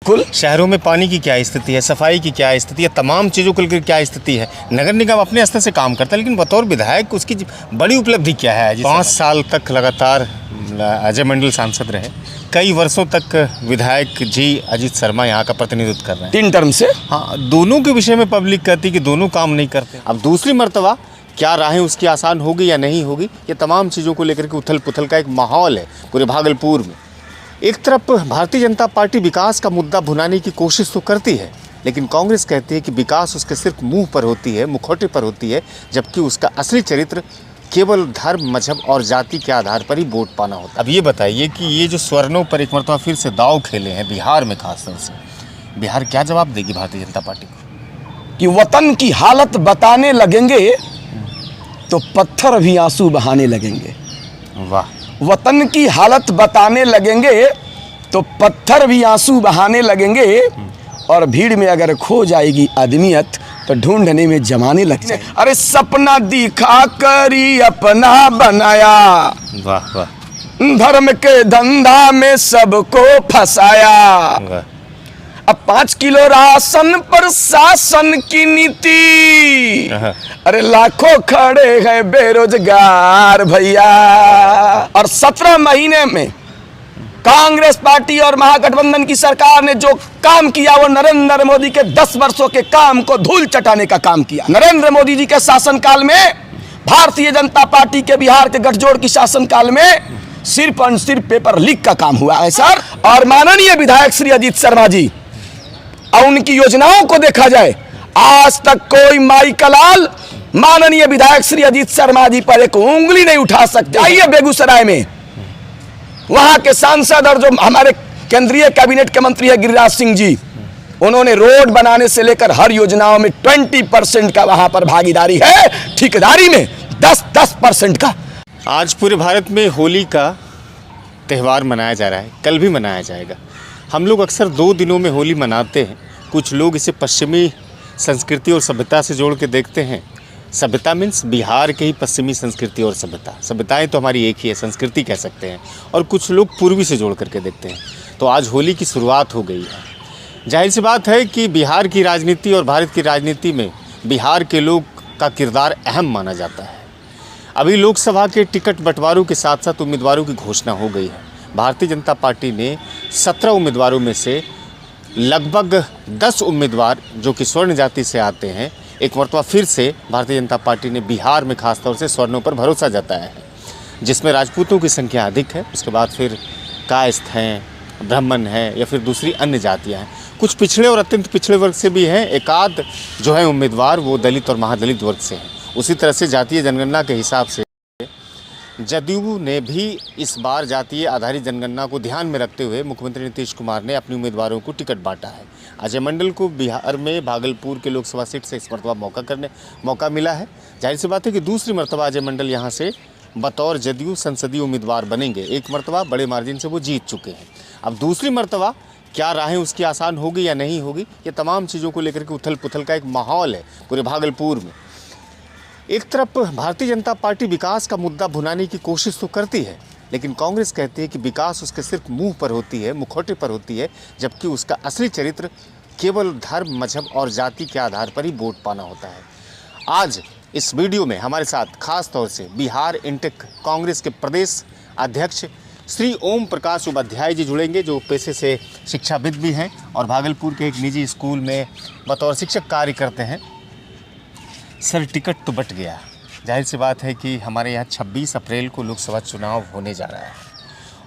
शहरों में पानी की क्या स्थिति है, सफाई की क्या स्थिति है, तमाम चीज़ों को लेकर क्या स्थिति है। नगर निगम अपने स्तर से काम करता है, लेकिन बतौर विधायक उसकी बड़ी उपलब्धि क्या है। 5 साल तक लगातार अजय मंडल सांसद रहे, कई वर्षों तक विधायक जी अजीत शर्मा यहाँ का प्रतिनिधित्व कर रहे हैं 3 टर्म से। हाँ, दोनों के विषय में पब्लिक कहती है कि दोनों काम नहीं करते। अब दूसरी मर्तबा क्या राहें उसकी आसान होगी या नहीं होगी, ये तमाम चीज़ों को लेकर के उथल पुथल का एक माहौल है पूरे भागलपुर में। एक तरफ भारतीय जनता पार्टी विकास का मुद्दा भुनाने की कोशिश तो करती है, लेकिन कांग्रेस कहती है कि विकास उसके सिर्फ मुंह पर होती है, मुखौटे पर होती है, जबकि उसका असली चरित्र केवल धर्म, मजहब और जाति के आधार पर ही वोट पाना होता है। अब ये बताइए कि ये जो स्वर्णों पर एक मरतबा फिर से दाव खेले हैं बिहार में, खासतौर से बिहार क्या जवाब देगी भारतीय जनता पार्टी को? कि वतन की हालत बताने लगेंगे तो पत्थर भी आंसू बहाने लगेंगे। वाह। वतन की हालत बताने लगेंगे तो पत्थर भी आंसू बहाने लगेंगे, और भीड़ में अगर खो जाएगी आदमियत तो ढूंढने में जमाने लग जाए। अरे सपना दिखा करी अपना बनाया, वाह वाह। धर्म के धंधा में सबको फंसाया। वाह। अब 5 किलो राशन पर शासन की नीति, अरे लाखों खड़े हैं बेरोजगार भैया। और 17 महीने में कांग्रेस पार्टी और महागठबंधन की सरकार ने जो काम किया वो नरेंद्र मोदी के 10 वर्षों के काम को धूल चटाने का काम किया। नरेंद्र मोदी जी के शासनकाल में, भारतीय जनता पार्टी के बिहार के गठजोड़ की शासनकाल में सिर्फ और सिर्फ पेपर लीक का काम हुआ है सर। और माननीय विधायक श्री अजीत शर्मा जी, और उनकी योजनाओं को देखा जाए, आज तक कोई माई का लाल माननीय विधायक श्री अजीत शर्मा जी पर एक उंगली नहीं उठा सकते। आइए बेगूसराय में, वहां के सांसद और जो हमारे केंद्रीय कैबिनेट के मंत्री है गिरिराज सिंह जी, उन्होंने रोड बनाने से लेकर हर योजनाओं में 20% का वहां पर भागीदारी है, ठेकेदारी में 10% का। आज पूरे भारत में होली का त्यौहार मनाया जा रहा है, कल भी मनाया जाएगा। हम लोग अक्सर 2 दिनों में होली मनाते हैं। कुछ लोग इसे पश्चिमी संस्कृति और सभ्यता से जोड़ के देखते हैं। सभ्यता मीन्स बिहार के ही पश्चिमी संस्कृति और सभ्यता। सभ्यताएं तो हमारी एक ही है, संस्कृति कह सकते हैं। और कुछ लोग पूर्वी से जोड़ करके देखते हैं। तो आज होली की शुरुआत हो गई है। जाहिर सी बात है कि बिहार की राजनीति और भारत की राजनीति में बिहार के लोग का किरदार अहम माना जाता है। अभी लोकसभा के टिकट बंटवारों के साथ साथ उम्मीदवारों की घोषणा हो गई है। भारतीय जनता पार्टी ने 17 उम्मीदवारों में से लगभग 10 उम्मीदवार जो कि स्वर्ण जाति से आते हैं, एक मरतबा फिर से भारतीय जनता पार्टी ने बिहार में खासतौर से स्वर्णों पर भरोसा जताया है, जिसमें राजपूतों की संख्या अधिक है। उसके बाद फिर कायस्थ हैं, ब्राह्मण हैं या फिर दूसरी अन्य जातियां हैं। कुछ पिछड़े और अत्यंत पिछड़े वर्ग से भी हैं। एकाध जो है उम्मीदवार वो दलित और महादलित वर्ग से हैं। उसी तरह से जातीय जनगणना के हिसाब से जदयू ने भी इस बार जातीय आधारित जनगणना को ध्यान में रखते हुए मुख्यमंत्री नीतीश कुमार ने अपने उम्मीदवारों को टिकट बांटा है। अजय मंडल को बिहार में भागलपुर के लोकसभा सीट से इस मरतबा मौका मिला है। जाहिर सी बात है कि दूसरी मरतबा अजय मंडल यहाँ से बतौर जदयू संसदीय उम्मीदवार बनेंगे। एक मरतबा बड़े मार्जिन से वो जीत चुके हैं। अब दूसरी मरतबा क्या राहें उसकी आसान होगी या नहीं होगी, ये तमाम चीज़ों को लेकर के उथल पुथल का एक माहौल है पूरे भागलपुर में। एक तरफ भारतीय जनता पार्टी विकास का मुद्दा भुनाने की कोशिश तो करती है, लेकिन कांग्रेस कहती है कि विकास उसके सिर्फ मुंह पर होती है, मुखौटे पर होती है, जबकि उसका असली चरित्र केवल धर्म, मजहब और जाति के आधार पर ही वोट पाना होता है। आज इस वीडियो में हमारे साथ खास तौर से बिहार इंटेक कांग्रेस के प्रदेश अध्यक्ष श्री ओम प्रकाश उपाध्याय जी जुड़ेंगे, जो पेशे से शिक्षाविद भी हैं और भागलपुर के एक निजी स्कूल में बतौर शिक्षक कार्य करते हैं। सर, टिकट तो बट गया। जाहिर सी बात है कि हमारे यहाँ 26 अप्रैल को लोकसभा चुनाव होने जा रहा है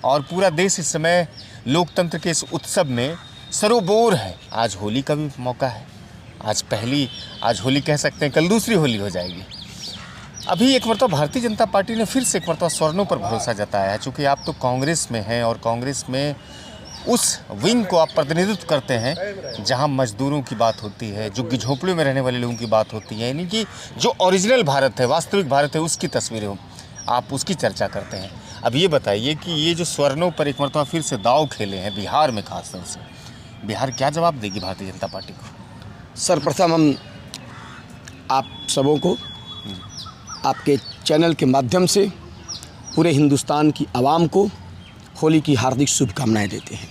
और पूरा देश इस समय लोकतंत्र के इस उत्सव में सरोबोर है। आज होली का भी मौका है। आज होली कह सकते हैं, कल दूसरी होली हो जाएगी। अभी एक मरतबा भारतीय जनता पार्टी ने फिर से एक मरतबा स्वर्णों पर भरोसा जताया है। चूँकि आप तो कांग्रेस में हैं और कांग्रेस में उस विंग को आप प्रतिनिधित्व करते हैं जहां मजदूरों की बात होती है, झुग्गी झोपड़ियों में रहने वाले लोगों की बात होती है, यानी कि जो ओरिजिनल भारत है, वास्तविक भारत है, उसकी तस्वीरें आप उसकी चर्चा करते हैं। अब ये बताइए कि ये जो स्वर्णों पर एक मरतबा फिर से दाव खेले हैं बिहार में, खासतौर से बिहार क्या जवाब देगी भारतीय जनता पार्टी को? सर्वप्रथम हम आप सबों को आपके चैनल के माध्यम से पूरे हिंदुस्तान की आवाम को होली की हार्दिक शुभकामनाएं देते हैं।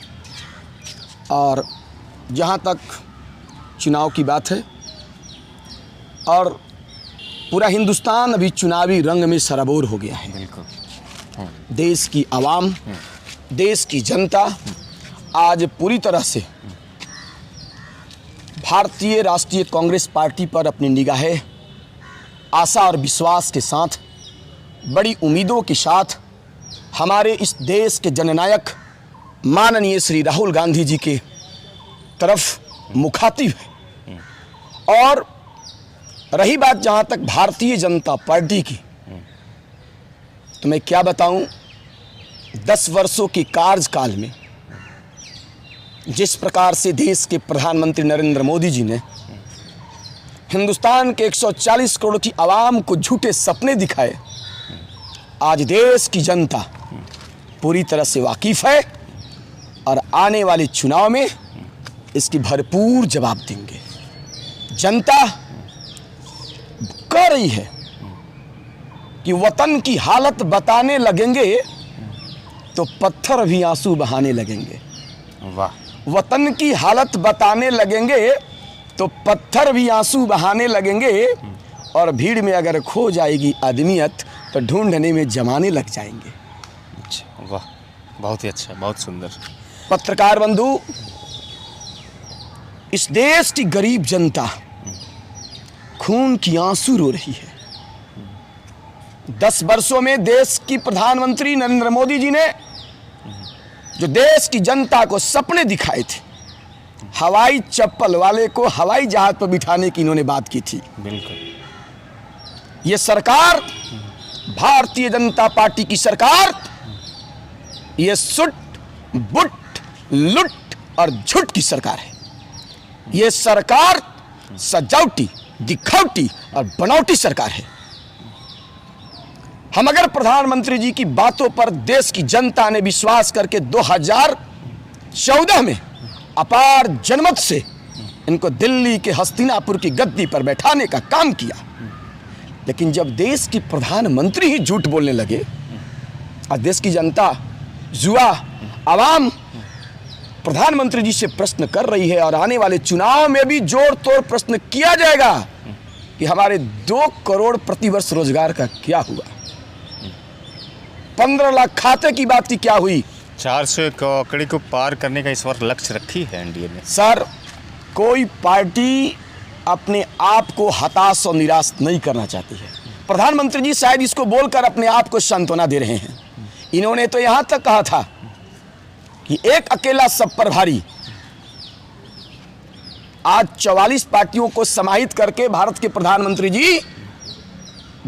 और जहाँ तक चुनाव की बात है और पूरा हिंदुस्तान अभी चुनावी रंग में सराबोर हो गया है। बिल्कुल। देश की आवाम, देश की जनता आज पूरी तरह से भारतीय राष्ट्रीय कांग्रेस पार्टी पर अपनी निगाहें आशा और विश्वास के साथ, बड़ी उम्मीदों के साथ हमारे इस देश के जननायक माननीय श्री राहुल गांधी जी के तरफ मुखातिब है। और रही बात जहाँ तक भारतीय जनता पार्टी की, तो मैं क्या बताऊं, 10 वर्षों के कार्यकाल में जिस प्रकार से देश के प्रधानमंत्री नरेंद्र मोदी जी ने हिंदुस्तान के 140 करोड़ की आवाम को झूठे सपने दिखाए, आज देश की जनता पूरी तरह से वाकिफ है और आने वाले चुनाव में इसकी भरपूर जवाब देंगे। जनता कह रही है कि वतन की हालत बताने लगेंगे तो पत्थर भी आंसू बहाने लगेंगे। वाह। वतन की हालत बताने लगेंगे तो पत्थर भी आंसू बहाने लगेंगे, और भीड़ में अगर खो जाएगी आदमियत तो ढूंढने में जमाने लग जाएंगे। अच्छा, वाह, बहुत ही अच्छा, बहुत सुंदर। पत्रकार बंधु, इस देश की गरीब जनता खून की आंसू रो रही है। 10 वर्षों में देश की प्रधानमंत्री नरेंद्र मोदी जी ने जो देश की जनता को सपने दिखाए थे, हवाई चप्पल वाले को हवाई जहाज पर बिठाने की इन्होंने बात की थी। बिल्कुल। ये सरकार, भारतीय जनता पार्टी की सरकार, ये सुट बुट लुट और झूठ की सरकार है। ये सरकार सजावटी, दिखावटी और बनावटी सरकार है। हम अगर प्रधानमंत्री जी की बातों पर देश की जनता ने विश्वास करके 2014 में अपार जनमत से इनको दिल्ली के हस्तिनापुर की गद्दी पर बैठाने का काम किया, लेकिन जब देश की प्रधानमंत्री ही झूठ बोलने लगे और देश की जनता, युवा, आवाम प्रधानमंत्री जी से प्रश्न कर रही है और आने वाले चुनाव में भी जोड़ तोड़ प्रश्न किया जाएगा कि हमारे 2 करोड़ प्रतिवर्ष रोजगार का क्या हुआ, 15 लाख खाते की बात की क्या हुई। 400 कौकड़ी को पार करने का इस बार लक्ष्य रखी है एनडीए ने। सर, कोई पार्टी अपने आप को हताश और निराश नहीं करना चाहती है। प्रधानमंत्री जी शायद इसको बोलकर अपने आप को सांत्वना दे रहे हैं। इन्होंने तो यहां तक कहा था कि एक अकेला सब पर भारी। आज 44 पार्टियों को समाहित करके भारत के प्रधानमंत्री जी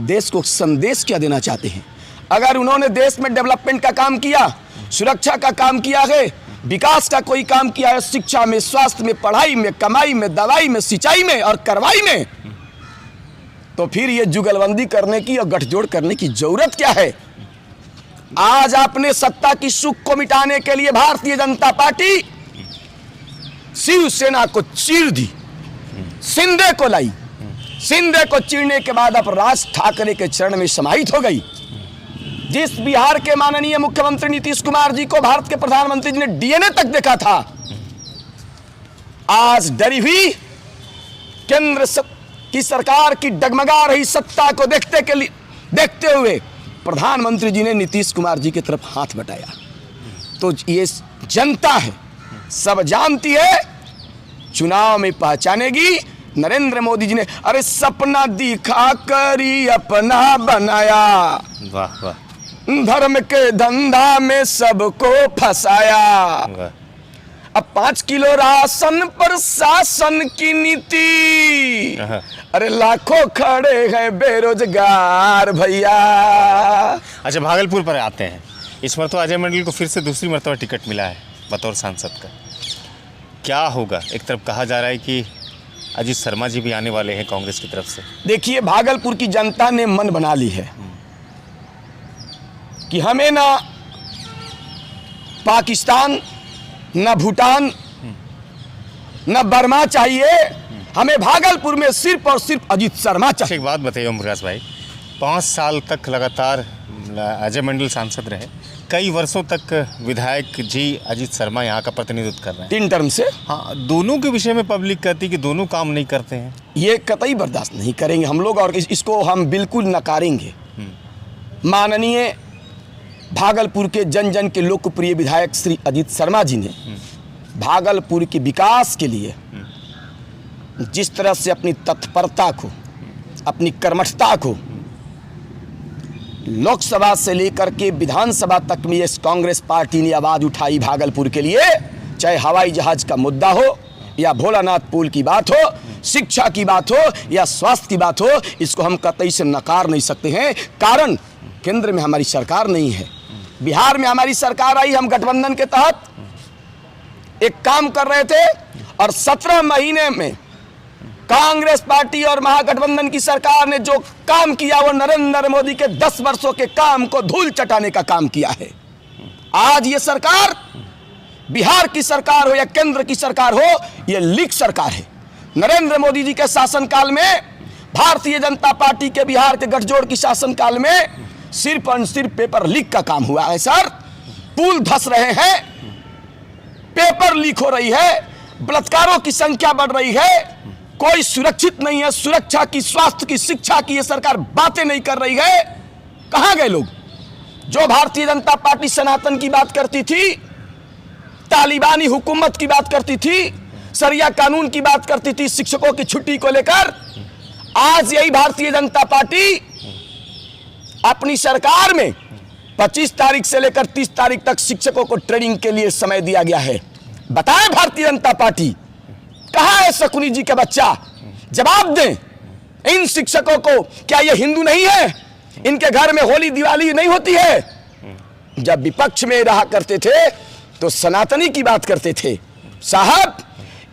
देश को संदेश क्या देना चाहते हैं। अगर उन्होंने देश में डेवलपमेंट का काम किया, सुरक्षा का काम किया है, विकास का कोई काम किया है, शिक्षा में, स्वास्थ्य में, पढ़ाई में, कमाई में, दवाई में, सिंचाई में और कार्रवाई में, तो फिर ये जुगलबंदी करने की और गठजोड़ करने की जरूरत क्या है। आज आपने सत्ता की सुख को मिटाने के लिए भारतीय जनता पार्टी शिवसेना को चीर दी, शिंदे को लाई, शिंदे को चीरने के बाद अब राज ठाकरे के चरण में समाहित हो गई। जिस बिहार के माननीय मुख्यमंत्री नीतीश कुमार जी को भारत के प्रधानमंत्री जी ने डीएनए तक देखा था, आज डरी हुई केंद्र की सरकार की डगमगा रही सत्ता को देखते हुए प्रधानमंत्री जी ने नीतीश कुमार जी की तरफ हाथ बटाया। तो ये जनता है, सब जानती है, चुनाव में पहचानेगी। नरेंद्र मोदी जी ने अरे सपना दिखा करी अपना बनाया, वाह वाह, धर्म के धंधा में सबको फंसाया। अब 5 किलो राशन पर शासन की नीति, अरे लाखों खड़े हैं बेरोजगार भैया। अच्छा, भागलपुर पर आते हैं। इस बार तो अजय मंडल को फिर से दूसरी मर्तबा टिकट मिला है बतौर सांसद का। क्या होगा? एक तरफ कहा जा रहा है कि अजीत शर्मा जी भी आने वाले हैं कांग्रेस की तरफ से। देखिए, भागलपुर की जनता ने मन बना ली है कि हमें ना पाकिस्तान, न भूटान, न बर्मा चाहिए, हमें भागलपुर में सिर्फ और सिर्फ अजीत शर्मा चाहिए। एक बात बताइए ओम प्रकाश भाई, 5 साल तक लगातार अजय मंडल सांसद रहे, कई वर्षों तक विधायक जी अजीत शर्मा यहाँ का प्रतिनिधित्व कर रहे हैं 3 टर्म से। हाँ, दोनों के विषय में पब्लिक कहती है कि दोनों काम नहीं करते हैं। ये कतई बर्दाश्त नहीं करेंगे हम लोग, और इसको हम बिल्कुल नकारेंगे। माननीय भागलपुर के जन जन के लोकप्रिय विधायक श्री अजीत शर्मा जी ने भागलपुर के विकास के लिए जिस तरह से अपनी तत्परता को, अपनी कर्मठता को लोकसभा से लेकर के विधानसभा तक में इस कांग्रेस पार्टी ने आवाज उठाई भागलपुर के लिए, चाहे हवाई जहाज का मुद्दा हो या भोलानाथ पुल की बात हो, शिक्षा की बात हो या स्वास्थ्य की बात हो, इसको हम कतई से नकार नहीं सकते हैं। कारण केंद्र में हमारी सरकार नहीं है, बिहार में हमारी सरकार आई, हम गठबंधन के तहत एक काम कर रहे थे और 17 महीने में कांग्रेस पार्टी और महागठबंधन की सरकार ने जो काम किया वो नरेंद्र मोदी के 10 वर्षों के काम को धूल चटाने का काम किया है। आज ये सरकार बिहार की सरकार हो या केंद्र की सरकार हो, ये लीक सरकार है। नरेंद्र मोदी जी के शासनकाल में, भारतीय जनता पार्टी के बिहार के गठजोड़ की शासनकाल में सिर्फ और सिर्फ पेपर लीक का काम हुआ है सर। पुल धस रहे हैं, पेपर लीक हो रही है, बलात्कारों की संख्या बढ़ रही है, कोई सुरक्षित नहीं है, सुरक्षा की, स्वास्थ्य की, शिक्षा की ये सरकार बातें नहीं कर रही है। कहां गए लोग जो भारतीय जनता पार्टी सनातन की बात करती थी, तालिबानी हुकूमत की बात करती थी, शरिया कानून की बात करती थी, शिक्षकों की छुट्टी को लेकर? आज यही भारतीय जनता पार्टी अपनी सरकार में 25 तारीख से लेकर 30 तारीख तक शिक्षकों को ट्रेनिंग के लिए समय दिया गया है। बताएं भारतीय जनता पार्टी कहां है? शकुनी जी का बच्चा जवाब दें इन शिक्षकों को। क्या ये हिंदू नहीं है? इनके घर में होली दिवाली नहीं होती है? जब विपक्ष में रहा करते थे तो सनातनी की बात करते थे। साहब,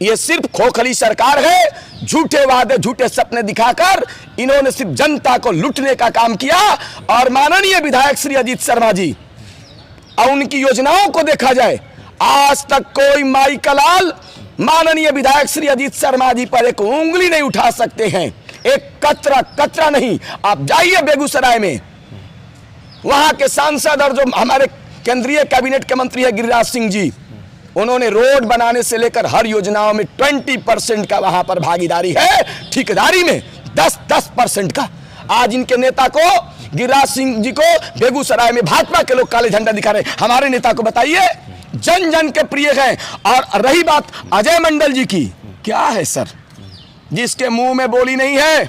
ये सिर्फ खोखली सरकार है, झूठे वादे, झूठे सपने दिखाकर इन्होंने सिर्फ जनता को लूटने का काम किया। और माननीय विधायक श्री अजीत शर्मा जी, और उनकी योजनाओं को देखा जाए, आज तक कोई माई का लाल माननीय विधायक श्री अजीत शर्मा जी पर एक उंगली नहीं उठा सकते हैं, एक कतरा नहीं। आप जाइए बेगूसराय में, वहां के सांसद और जो हमारे केंद्रीय कैबिनेट के मंत्री है गिरिराज सिंह जी, उन्होंने रोड बनाने से लेकर हर योजनाओं में 20% का वहां पर भागीदारी है, ठेकेदारी में 10% का। आज इनके नेता को, गिरिराज सिंह जी को बेगूसराय में भाजपा के लोग काले झंडा दिखा रहे। हमारे नेता को बताइए, जन जन के प्रिय हैं। और रही बात अजय मंडल जी की, क्या है सर जिसके मुंह में बोली नहीं है?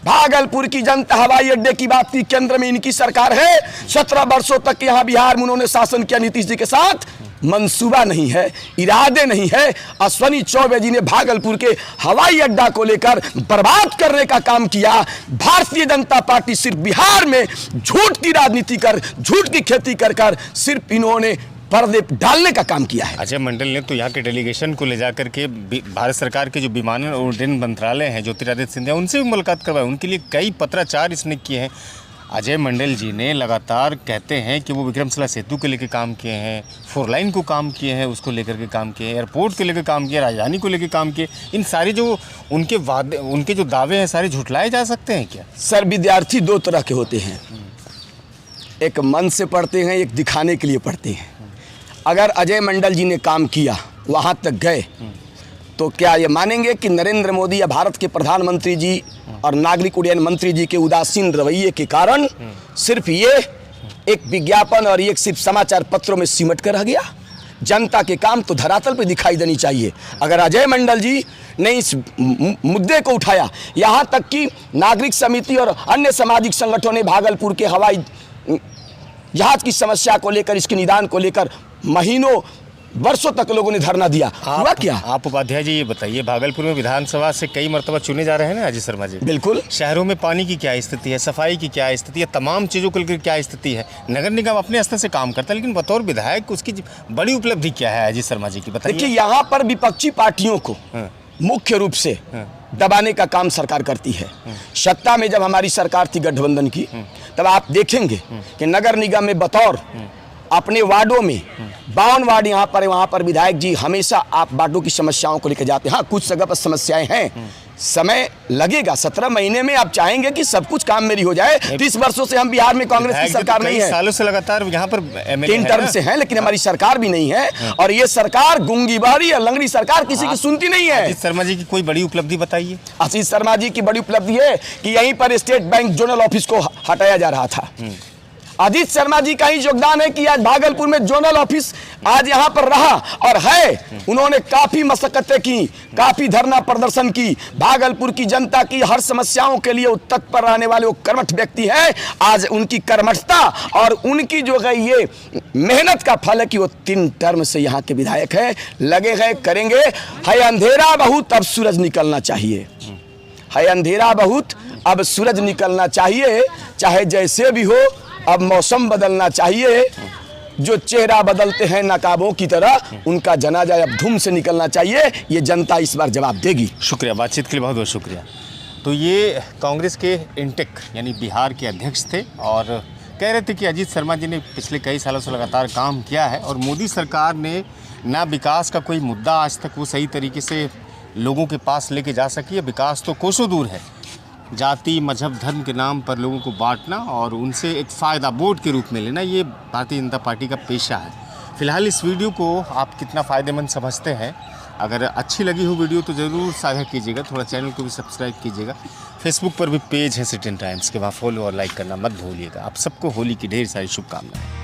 भागलपुर की जनता हवाई अड्डे की बात की, केंद्र में इनकी सरकार है। 17 वर्षों तक यहां बिहार में उन्होंने शासन किया नीतीश जी के साथ। मंसूबा नहीं है, इरादे नहीं है। अश्विनी चौबे जी ने भागलपुर के हवाई अड्डा को लेकर बर्बाद करने का काम किया। भारतीय जनता पार्टी सिर्फ बिहार में झूठ की राजनीति कर, झूठ की खेती कर सिर्फ इन्होंने पर्दे डालने का काम किया है। अजय मंडल ने तो यहाँ के डेलीगेशन को ले जाकर के भारत सरकार के जो विमानन और उड्डयन मंत्रालय हैं, ज्योतिरादित्य सिंधिया, उनसे भी मुलाकात करवाई, उनके लिए कई पत्राचार इसने किए हैं। अजय मंडल जी ने लगातार कहते हैं कि वो विक्रमशिला सेतु के लेकर काम किए हैं, 4 लाइन को काम किए हैं, उसको लेकर के काम किए, एयरपोर्ट को लेकर काम किया, राजधानी को लेकर काम किए। इन सारे जो उनके वादे, उनके जो दावे हैं, सारे झुटलाए जा सकते हैं क्या? सर, विद्यार्थी 2 तरह के होते हैं, एक मन से पढ़ते हैं, एक दिखाने के लिए पढ़ते हैं। अगर अजय मंडल जी ने काम किया, वहाँ तक गए, तो क्या ये मानेंगे कि नरेंद्र मोदी या भारत के प्रधानमंत्री जी और नागरिक उड्डयन मंत्री जी के उदासीन रवैये के कारण सिर्फ ये एक विज्ञापन और एक सिर्फ समाचार पत्रों में सिमट कर रह गया? जनता के काम तो धरातल पे दिखाई देनी चाहिए। अगर अजय मंडल जी ने इस मुद्दे को उठाया, यहाँ तक कि नागरिक समिति और अन्य सामाजिक संगठनों ने भागलपुर के हवाई जहाज की समस्या को लेकर, इसके निदान को लेकर महीनों वर्षों तक लोगों ने धरना दिया, हुआ क्या? आप उपाध्याय जी ये बताइए, भागलपुर में विधानसभा से कई मरतबा चुने जा रहे हैं ना अजय शर्मा जी? बिल्कुल। शहरों में पानी की क्या स्थिति है, सफाई की क्या स्थिति है, तमाम चीज़ों को लेकर क्या स्थिति है? नगर निगम अपने स्तर से काम करता है, लेकिन बतौर विधायक उसकी बड़ी उपलब्धि क्या है अजय शर्मा जी की, बताइए। देखिए, यहाँ पर विपक्षी पार्टियों को मुख्य रूप से दबाने का काम सरकार करती है। सत्ता में जब हमारी सरकार थी गठबंधन की, तब आप देखेंगे कि नगर निगम में बतौर अपने वार्डों में 52 वार्ड यहाँ पर है, वहाँ पर विधायक जी हमेशा आप वार्डों की समस्याओं को लेकर जाते हैं। हाँ, कुछ जगह पर समस्याएं हैं, समय लगेगा। 17 महीने में आप चाहेंगे कि सब कुछ काम मेरी हो जाए। 30 वर्षों से हम बिहार में कांग्रेस की सरकार नहीं है, सालों से लगातार यहाँ पर 3 टर्म से हैं, लेकिन हमारी सरकार भी नहीं है। और ये सरकार गूंगी बहरी है, लंगड़ी सरकार, किसी की सुनती नहीं है। अजीत शर्मा जी की कोई बड़ी उपलब्धि बताइए। अजीत शर्मा जी की बड़ी उपलब्धि है कि यहीं पर स्टेट बैंक जोनल ऑफिस को हटाया जा रहा था। अजीत शर्मा जी का ही योगदान है कि आज भागलपुर में जोनल ऑफिस आज यहाँ पर रहा और है। उन्होंने काफी मशक्कतें की, काफी धरना प्रदर्शन की, भागलपुर की जनता की हर समस्याओं के लिए तत्पर रहने वाले वो कर्मठ व्यक्ति हैं। आज उनकी कर्मठता और उनकी जो है ये मेहनत का फल है कि वो 3 टर्म से यहाँ के विधायक हैं, लगे हैं, करेंगे। है अंधेरा बहुत, अब सूरज निकलना चाहिए। है अंधेरा बहुत, अब सूरज निकलना चाहिए। चाहे जैसे भी हो, अब मौसम बदलना चाहिए। जो चेहरा बदलते हैं नकाबों की तरह, उनका जनाजा अब धूम से निकलना चाहिए। ये जनता इस बार जवाब देगी। शुक्रिया, बातचीत के लिए बहुत बहुत शुक्रिया। तो ये कांग्रेस के इंटेक यानी बिहार के अध्यक्ष थे और कह रहे थे कि अजीत शर्मा जी ने पिछले कई सालों से लगातार काम किया है और मोदी सरकार ने ना विकास का कोई मुद्दा आज तक वो सही तरीके से लोगों के पास लेके जा सकी है। विकास तो कोसों दूर है, जाति मजहब धर्म के नाम पर लोगों को बांटना और उनसे एक फ़ायदा वोट के रूप में लेना, ये भारतीय जनता पार्टी का पेशा है। फिलहाल इस वीडियो को आप कितना फ़ायदेमंद समझते हैं, अगर अच्छी लगी हो वीडियो तो ज़रूर साझा कीजिएगा। थोड़ा चैनल को भी सब्सक्राइब कीजिएगा। फेसबुक पर भी पेज है सिटीजन टाइम्स के, वहाँ फॉलो और लाइक करना मत भूलिएगा। आप सबको होली की ढेर सारी शुभकामनाएं।